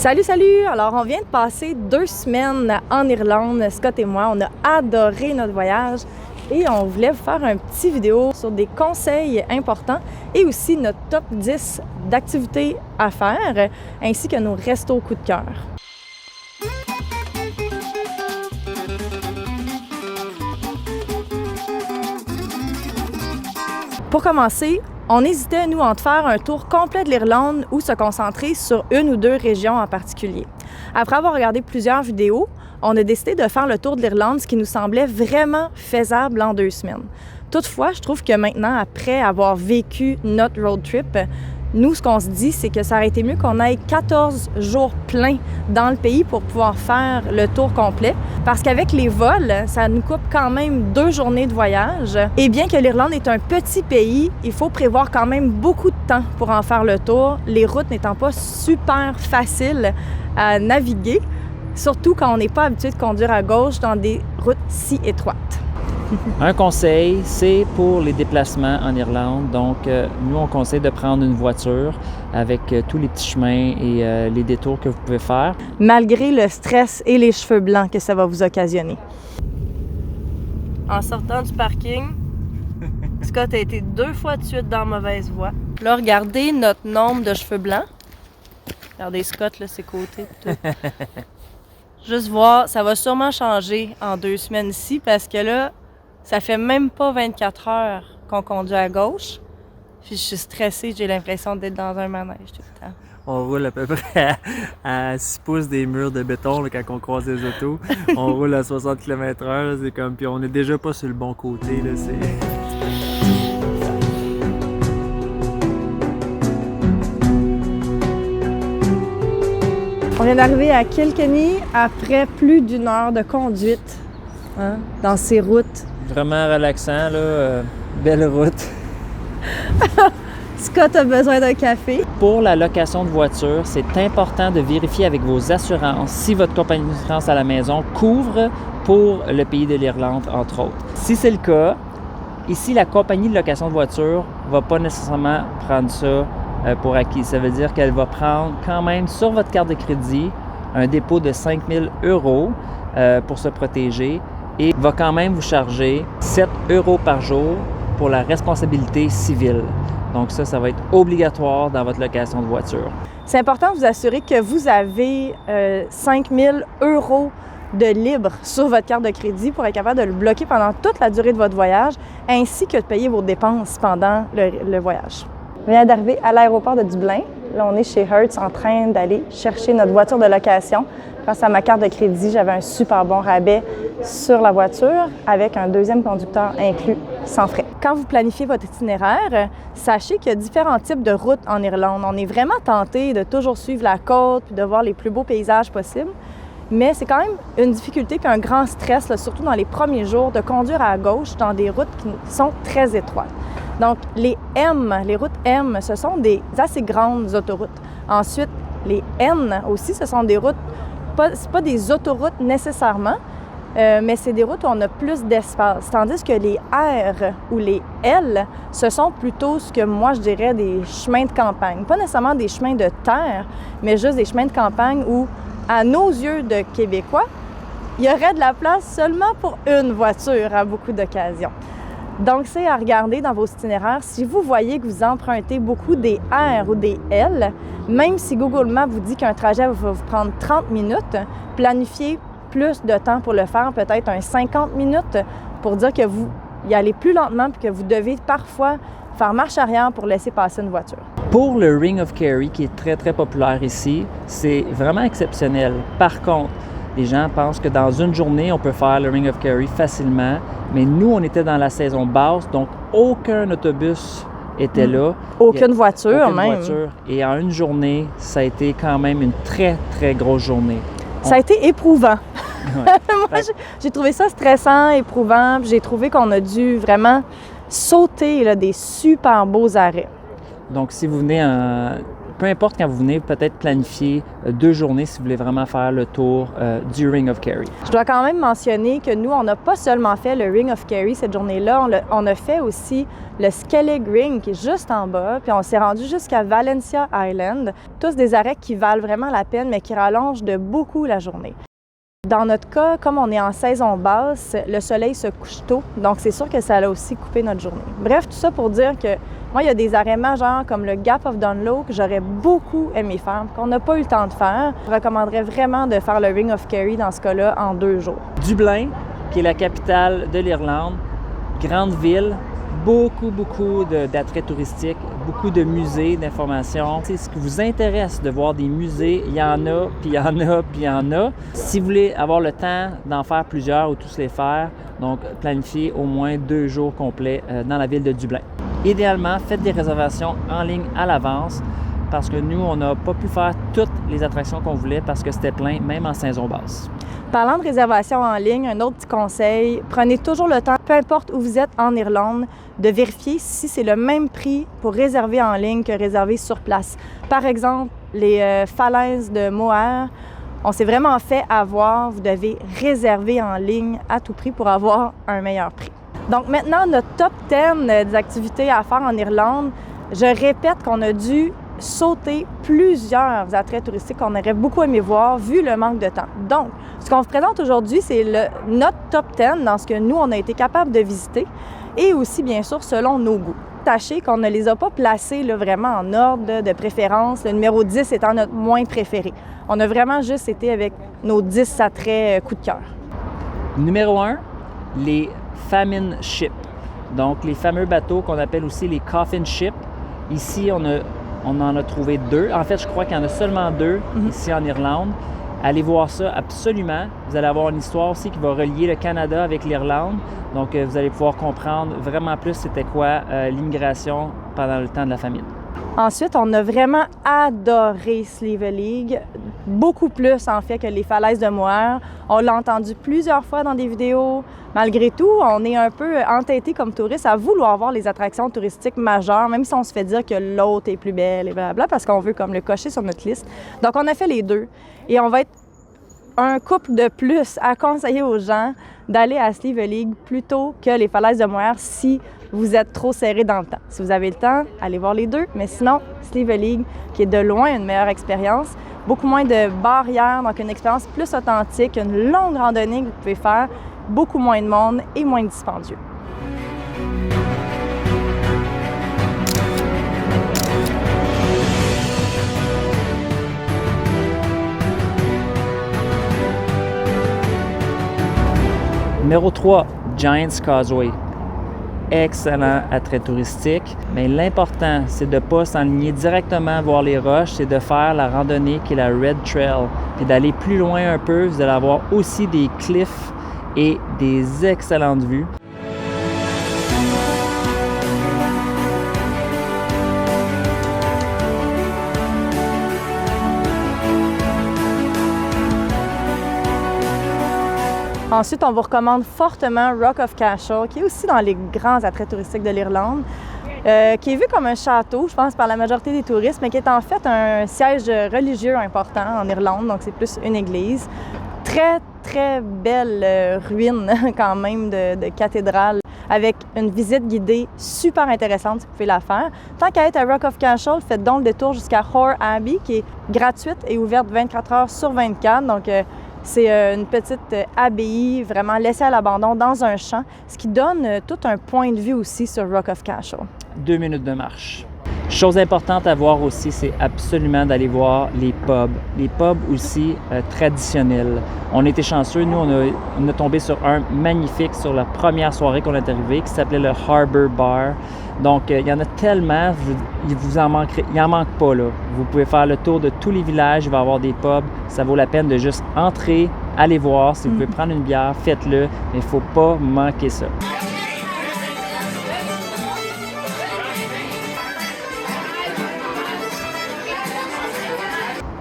Salut, salut! Alors, on vient de passer 2 semaines en Irlande, Scott et moi. On a adoré notre voyage et on voulait vous faire un petit vidéo sur des conseils importants et aussi notre top 10 d'activités à faire, ainsi que nos restos coup de cœur. Pour commencer, on hésitait, nous, entre faire un tour complet de l'Irlande ou se concentrer sur une ou 2 régions en particulier. Après avoir regardé plusieurs vidéos, on a décidé de faire le tour de l'Irlande, ce qui nous semblait vraiment faisable en 2 semaines. Toutefois, je trouve que maintenant, après avoir vécu notre road trip, nous, ce qu'on se dit, c'est que ça aurait été mieux qu'on aille 14 jours pleins dans le pays pour pouvoir faire le tour complet. Parce qu'avec les vols, ça nous coupe quand même 2 journées de voyage. Et bien que l'Irlande est un petit pays, il faut prévoir quand même beaucoup de temps pour en faire le tour, les routes n'étant pas super faciles à naviguer, surtout quand on n'est pas habitué de conduire à gauche dans des routes si étroites. Un conseil, c'est pour les déplacements en Irlande. Donc, nous, on conseille de prendre une voiture avec tous les petits chemins et les détours que vous pouvez faire. Malgré le stress et les cheveux blancs que ça va vous occasionner. En sortant du parking, Scott a été 2 fois de suite dans mauvaise voie. Là, regardez notre nombre de cheveux blancs. Regardez Scott, là, ses côtés. Tout. Juste voir, ça va sûrement changer en 2 semaines ici parce que là, ça fait même pas 24 heures qu'on conduit à gauche. Puis je suis stressée, j'ai l'impression d'être dans un manège tout le temps. On roule à peu près à 6 pouces des murs de béton là, quand on croise les autos. On roule à 60 km/h, c'est comme, puis on est déjà pas sur le bon côté. Là, On vient d'arriver à Kilkenny après plus d'1 heure de conduite dans ces routes. Vraiment relaxant, là. Belle route. Scott a besoin d'un café. Pour la location de voiture, c'est important de vérifier avec vos assurances si votre compagnie d'assurance à la maison couvre pour le pays de l'Irlande, entre autres. Si c'est le cas, ici, la compagnie de location de voiture ne va pas nécessairement prendre ça pour acquis. Ça veut dire qu'elle va prendre quand même sur votre carte de crédit un dépôt de 5 000 € pour se protéger et va quand même vous charger 7 € par jour pour la responsabilité civile. Donc ça va être obligatoire dans votre location de voiture. C'est important de vous assurer que vous avez 5 000 € de libre sur votre carte de crédit pour être capable de le bloquer pendant toute la durée de votre voyage, ainsi que de payer vos dépenses pendant le voyage. On vient d'arriver à l'aéroport de Dublin. Là, on est chez Hertz en train d'aller chercher notre voiture de location. Grâce à ma carte de crédit, j'avais un super bon rabais sur la voiture avec un 2e conducteur inclus sans frais. Quand vous planifiez votre itinéraire, sachez qu'il y a différents types de routes en Irlande. On est vraiment tenté de toujours suivre la côte et de voir les plus beaux paysages possibles. Mais c'est quand même une difficulté et un grand stress, là, surtout dans les premiers jours, de conduire à gauche dans des routes qui sont très étroites. Donc, les routes M, ce sont des assez grandes autoroutes. Ensuite, les N aussi, ce sont des routes, c'est pas des autoroutes nécessairement, mais c'est des routes où on a plus d'espace. Tandis que les R ou les L, ce sont plutôt ce que moi je dirais des chemins de campagne. Pas nécessairement des chemins de terre, mais juste des chemins de campagne où, à nos yeux de Québécois, il y aurait de la place seulement pour une voiture à beaucoup d'occasions. Donc, c'est à regarder dans vos itinéraires. Si vous voyez que vous empruntez beaucoup des R ou des L, même si Google Maps vous dit qu'un trajet va vous prendre 30 minutes, planifiez plus de temps pour le faire, peut-être un 50 minutes, pour dire que vous y allez plus lentement et que vous devez parfois faire marche arrière pour laisser passer une voiture. Pour le Ring of Kerry, qui est très, très populaire ici, c'est vraiment exceptionnel. Par contre, les gens pensent que dans une journée, on peut faire le Ring of Kerry facilement, mais nous, on était dans la saison basse, donc aucun autobus était là. Aucune voiture, même. Voiture. Et en une journée, ça a été quand même une très, très grosse journée. Ça a été éprouvant. Ouais. Moi, j'ai trouvé ça stressant, éprouvant. J'ai trouvé qu'on a dû vraiment sauter là, des super beaux arrêts. Donc, si vous venez peu importe quand vous venez, peut-être planifier 2 journées si vous voulez vraiment faire le tour du Ring of Kerry. Je dois quand même mentionner que nous, on n'a pas seulement fait le Ring of Kerry cette journée-là, on a fait aussi le Skellig Ring qui est juste en bas, puis on s'est rendu jusqu'à Valencia Island. Tous des arrêts qui valent vraiment la peine, mais qui rallongent de beaucoup la journée. Dans notre cas, comme on est en saison basse, le soleil se couche tôt, donc c'est sûr que ça a aussi coupé notre journée. Bref, tout ça pour dire que moi, il y a des arrêts majeurs comme le Gap of Dunloe que j'aurais beaucoup aimé faire, qu'on n'a pas eu le temps de faire. Je recommanderais vraiment de faire le Ring of Kerry dans ce cas-là en 2 jours. Dublin, qui est la capitale de l'Irlande, grande ville, beaucoup d'attraits touristiques, beaucoup de musées, d'informations. Si ce qui vous intéresse de voir des musées, il y en a, puis il y en a, puis il y en a. Si vous voulez avoir le temps d'en faire plusieurs ou tous les faire, donc planifiez au moins 2 jours complets dans la ville de Dublin. Idéalement, faites des réservations en ligne à l'avance parce que nous, on n'a pas pu faire toutes les attractions qu'on voulait parce que c'était plein, même en saison basse. Parlant de réservation en ligne, un autre petit conseil, prenez toujours le temps, peu importe où vous êtes en Irlande, de vérifier si c'est le même prix pour réserver en ligne que réserver sur place. Par exemple, les falaises de Moher, on s'est vraiment fait avoir, vous devez réserver en ligne à tout prix pour avoir un meilleur prix. Donc maintenant, notre top 10 des activités à faire en Irlande, je répète qu'on a dû sauter plusieurs attraits touristiques qu'on aurait beaucoup aimé voir vu le manque de temps. Donc, ce qu'on vous présente aujourd'hui, c'est notre top 10 dans ce que nous, on a été capable de visiter et aussi, bien sûr, selon nos goûts. Sachez qu'on ne les a pas placés là, vraiment en ordre de préférence, le numéro 10 étant notre moins préféré. On a vraiment juste été avec nos 10 attraits coup de cœur. Numéro 1, les famine ships. Donc, les fameux bateaux qu'on appelle aussi les coffin ships. Ici, on en a trouvé 2. En fait, je crois qu'il y en a seulement 2 ici en Irlande. Allez voir ça absolument. Vous allez avoir une histoire aussi qui va relier le Canada avec l'Irlande. Donc, vous allez pouvoir comprendre vraiment plus c'était quoi l'immigration pendant le temps de la famine. Ensuite, on a vraiment adoré Slieve-League, beaucoup plus en fait que les falaises de Moher. On l'a entendu plusieurs fois dans des vidéos. Malgré tout, on est un peu entêtés comme touristes à vouloir voir les attractions touristiques majeures, même si on se fait dire que l'autre est plus belle et blablabla, parce qu'on veut comme le cocher sur notre liste. Donc, on a fait les 2 et on va être un couple de plus à conseiller aux gens d'aller à Slieve-League plutôt que les falaises de Moher si vous êtes trop serré dans le temps. Si vous avez le temps, allez voir les 2, mais sinon, Slieve-League, qui est de loin une meilleure expérience, beaucoup moins de barrières, donc une expérience plus authentique, une longue randonnée que vous pouvez faire, beaucoup moins de monde et moins dispendieux. Numéro 3, Giant's Causeway. Excellent attrait touristique, mais l'important, c'est de ne pas s'enligner directement voir les roches, c'est de faire la randonnée qui est la Red Trail, puis d'aller plus loin un peu, vous allez avoir aussi des cliffs et des excellentes vues. Ensuite, on vous recommande fortement Rock of Cashel, qui est aussi dans les grands attraits touristiques de l'Irlande, qui est vu comme un château, je pense, par la majorité des touristes, mais qui est en fait un siège religieux important en Irlande, donc c'est plus une église. Très, très belle ruine quand même de cathédrale, avec une visite guidée super intéressante si vous pouvez la faire. Tant qu'à être à Rock of Cashel, faites donc le détour jusqu'à Hoare Abbey, qui est gratuite et ouverte 24 heures sur 24, donc c'est une petite abbaye vraiment laissée à l'abandon dans un champ, ce qui donne tout un point de vue aussi sur Rock of Cashel. 2 minutes de marche. Chose importante à voir aussi, c'est absolument d'aller voir les pubs. Les pubs aussi traditionnels. On était chanceux, nous on a tombé sur un magnifique sur la première soirée qu'on est arrivé qui s'appelait le Harbour Bar. Donc il y en a tellement, il en manque pas là. Vous pouvez faire le tour de tous les villages, il va y avoir des pubs. Ça vaut la peine de juste entrer, aller voir. Si vous pouvez prendre une bière, faites-le, mais il ne faut pas manquer ça.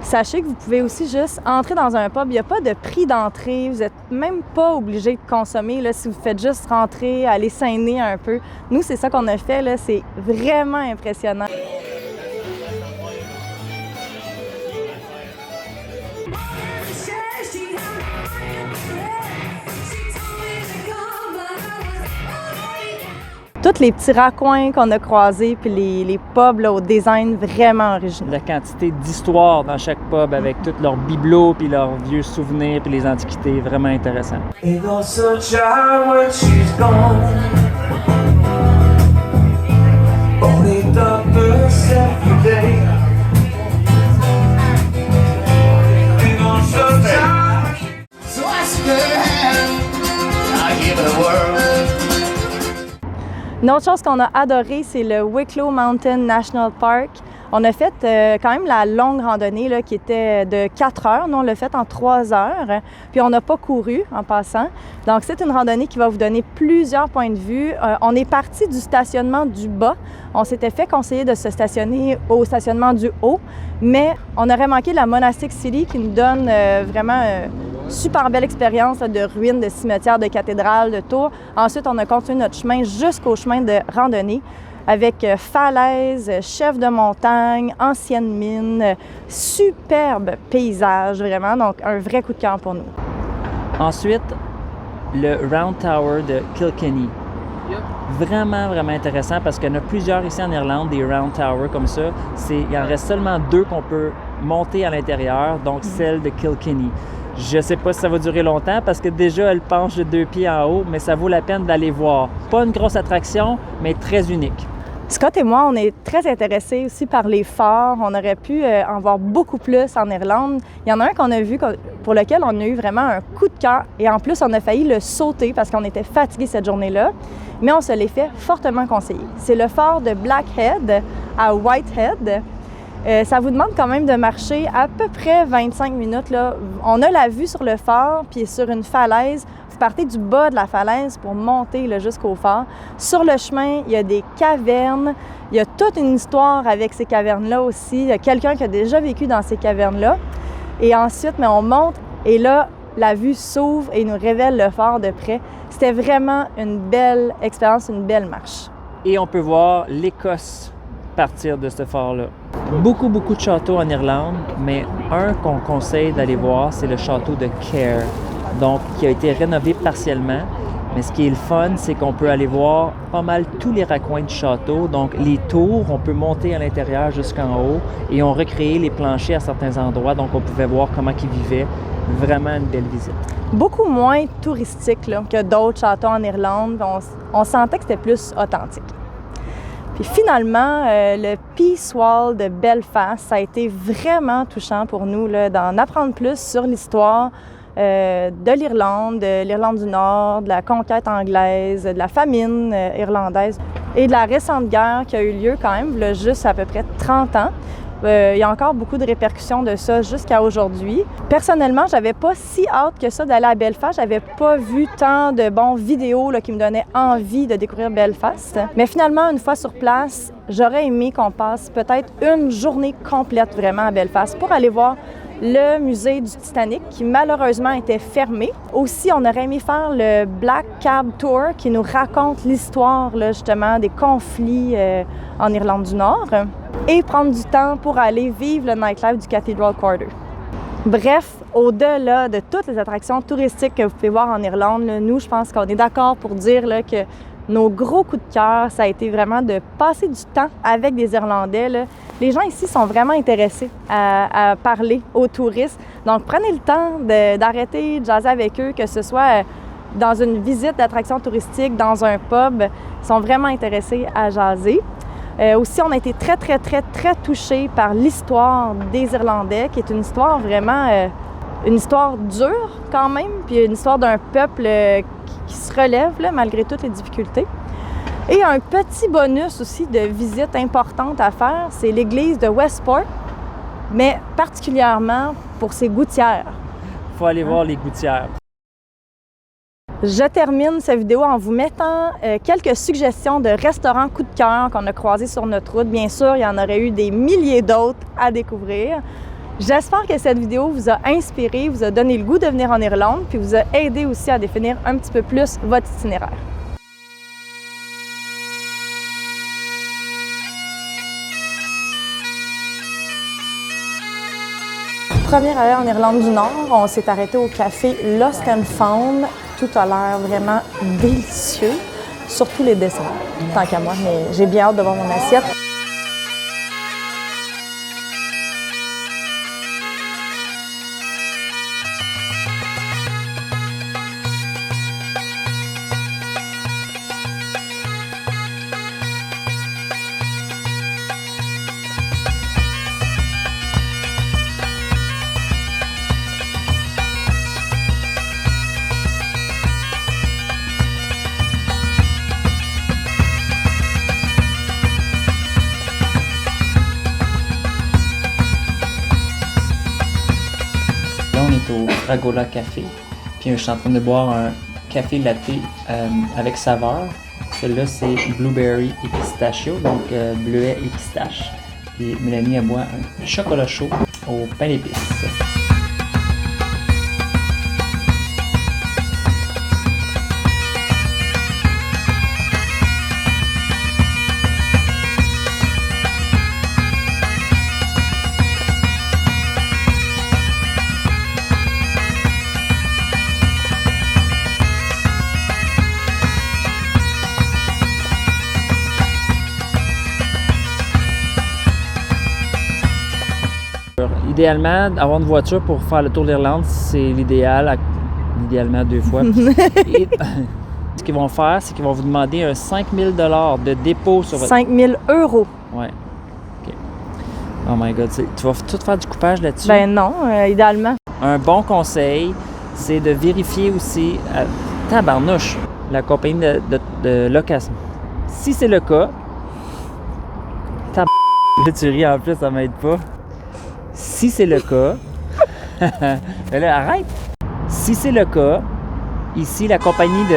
Sachez que vous pouvez aussi juste entrer dans un pub. Il n'y a pas de prix d'entrée. Vous n'êtes même pas obligé de consommer là, si vous faites juste rentrer, aller s'aîner un peu. Nous, c'est ça qu'on a fait. Là. C'est vraiment impressionnant. Tous les petits raccoins qu'on a croisés, puis les pubs là, au design vraiment original. La quantité d'histoire dans chaque pub avec tous leurs bibelots, puis leurs vieux souvenirs, puis les antiquités, vraiment intéressant. Ain't no sunshine when she's gone. Only darkness every day. Ain't no sunshine. So I said, I give it a whirl. Une autre chose qu'on a adoré, c'est le Wicklow Mountain National Park. On a fait quand même la longue randonnée là, qui était de 4 heures. Nous, on l'a fait en 3 heures. Puis on n'a pas couru en passant. Donc, c'est une randonnée qui va vous donner plusieurs points de vue. On est parti du stationnement du bas. On s'était fait conseiller de se stationner au stationnement du haut. Mais on aurait manqué la Monastic City qui nous donne vraiment super belle expérience là, de ruines, de cimetières, de cathédrales, de tours. Ensuite, on a continué notre chemin jusqu'au chemin de randonnée avec falaises, chefs de montagne, anciennes mines, superbe paysage vraiment, donc un vrai coup de cœur pour nous. Ensuite, le Round Tower de Kilkenny. Vraiment, vraiment intéressant parce qu'il y en a plusieurs ici en Irlande, des Round Tower comme ça. Il en reste seulement 2 qu'on peut monter à l'intérieur, donc celle de Kilkenny. Je ne sais pas si ça va durer longtemps parce que déjà, elle penche de 2 pieds en haut, mais ça vaut la peine d'aller voir. Pas une grosse attraction, mais très unique. Scott et moi, on est très intéressés aussi par les forts. On aurait pu en voir beaucoup plus en Irlande. Il y en a un qu'on a vu pour lequel on a eu vraiment un coup de cœur. Et en plus, on a failli le sauter parce qu'on était fatigués cette journée-là. Mais on se l'est fait fortement conseiller. C'est le fort de Blackhead à Whitehead. Ça vous demande quand même de marcher à peu près 25 minutes. Là. On a la vue sur le fort, puis sur une falaise. Vous partez du bas de la falaise pour monter là, jusqu'au fort. Sur le chemin, il y a des cavernes. Il y a toute une histoire avec ces cavernes-là aussi. Il y a quelqu'un qui a déjà vécu dans ces cavernes-là. Et ensuite, on monte et là, la vue s'ouvre et nous révèle le fort de près. C'était vraiment une belle expérience, une belle marche. Et on peut voir l'Écosse partir de ce fort-là. Beaucoup de châteaux en Irlande, mais un qu'on conseille d'aller voir, c'est le château de Cahir, donc qui a été rénové partiellement. Mais ce qui est le fun, c'est qu'on peut aller voir pas mal tous les raccoins du château. Donc les tours, on peut monter à l'intérieur jusqu'en haut et on recréé les planchers à certains endroits, donc on pouvait voir comment ils vivaient. Vraiment une belle visite. Beaucoup moins touristique là, que d'autres châteaux en Irlande. On sentait que c'était plus authentique. Puis finalement, le Peace Wall de Belfast, ça a été vraiment touchant pour nous là, d'en apprendre plus sur l'histoire de l'Irlande du Nord, de la conquête anglaise, de la famine irlandaise et de la récente guerre qui a eu lieu quand même, là, juste à peu près 30 ans. Il y a encore beaucoup de répercussions de ça jusqu'à aujourd'hui. Personnellement, j'avais pas si hâte que ça d'aller à Belfast. J'avais pas vu tant de bons vidéos là, qui me donnaient envie de découvrir Belfast. Mais finalement, une fois sur place, j'aurais aimé qu'on passe peut-être une journée complète vraiment à Belfast pour aller voir le musée du Titanic qui malheureusement était fermé. Aussi, on aurait aimé faire le Black Cab Tour qui nous raconte l'histoire là, justement des conflits en Irlande du Nord et prendre du temps pour aller vivre le nightlife du Cathedral Quarter. Bref, au-delà de toutes les attractions touristiques que vous pouvez voir en Irlande, là, nous, je pense qu'on est d'accord pour dire là, que nos gros coups de cœur, ça a été vraiment de passer du temps avec des Irlandais. Là. Les gens ici sont vraiment intéressés à parler aux touristes. Donc, prenez le temps d'arrêter de jaser avec eux, que ce soit dans une visite d'attraction touristique, dans un pub. Ils sont vraiment intéressés à jaser. Aussi, on a été très touchés par l'histoire des Irlandais, qui est une histoire vraiment, une histoire dure quand même, puis une histoire d'un peuple qui se relève là, malgré toutes les difficultés. Et un petit bonus aussi de visite importante à faire, c'est l'église de Westport, mais particulièrement pour ses gouttières. Il faut aller voir les gouttières. Je termine cette vidéo en vous mettant quelques suggestions de restaurants coup de cœur qu'on a croisés sur notre route. Bien sûr, il y en aurait eu des milliers d'autres à découvrir. J'espère que cette vidéo vous a inspiré, vous a donné le goût de venir en Irlande, puis vous a aidé aussi à définir un petit peu plus votre itinéraire. Premier arrêt en Irlande du Nord, on s'est arrêté au café Lost and Found. Tout a l'air vraiment délicieux, surtout les desserts, tant qu'à moi, mais j'ai bien hâte de voir mon assiette. Là, on est au Fragola Café. Puis je suis en train de boire un café latte avec saveur. Celui-là, c'est blueberry et pistachio, donc bleuet et pistache. Puis Mélanie, elle boit un chocolat chaud au pain d'épices. Idéalement, avoir une voiture pour faire le tour de l'Irlande, c'est l'idéal, idéalement 2 fois. Et, ce qu'ils vont faire, c'est qu'ils vont vous demander un 5 000 $ de dépôt sur votre... 5 000 €. Ouais. OK. Oh my God, tu vas tout faire du coupage là-dessus? Ben non, idéalement. Un bon conseil, c'est de vérifier aussi, tabarnouche, la compagnie de location. Si c'est le cas, là tu ris en plus, ça m'aide pas. Si c'est le cas, ben là, arrête! Si c'est le cas, ici, la compagnie de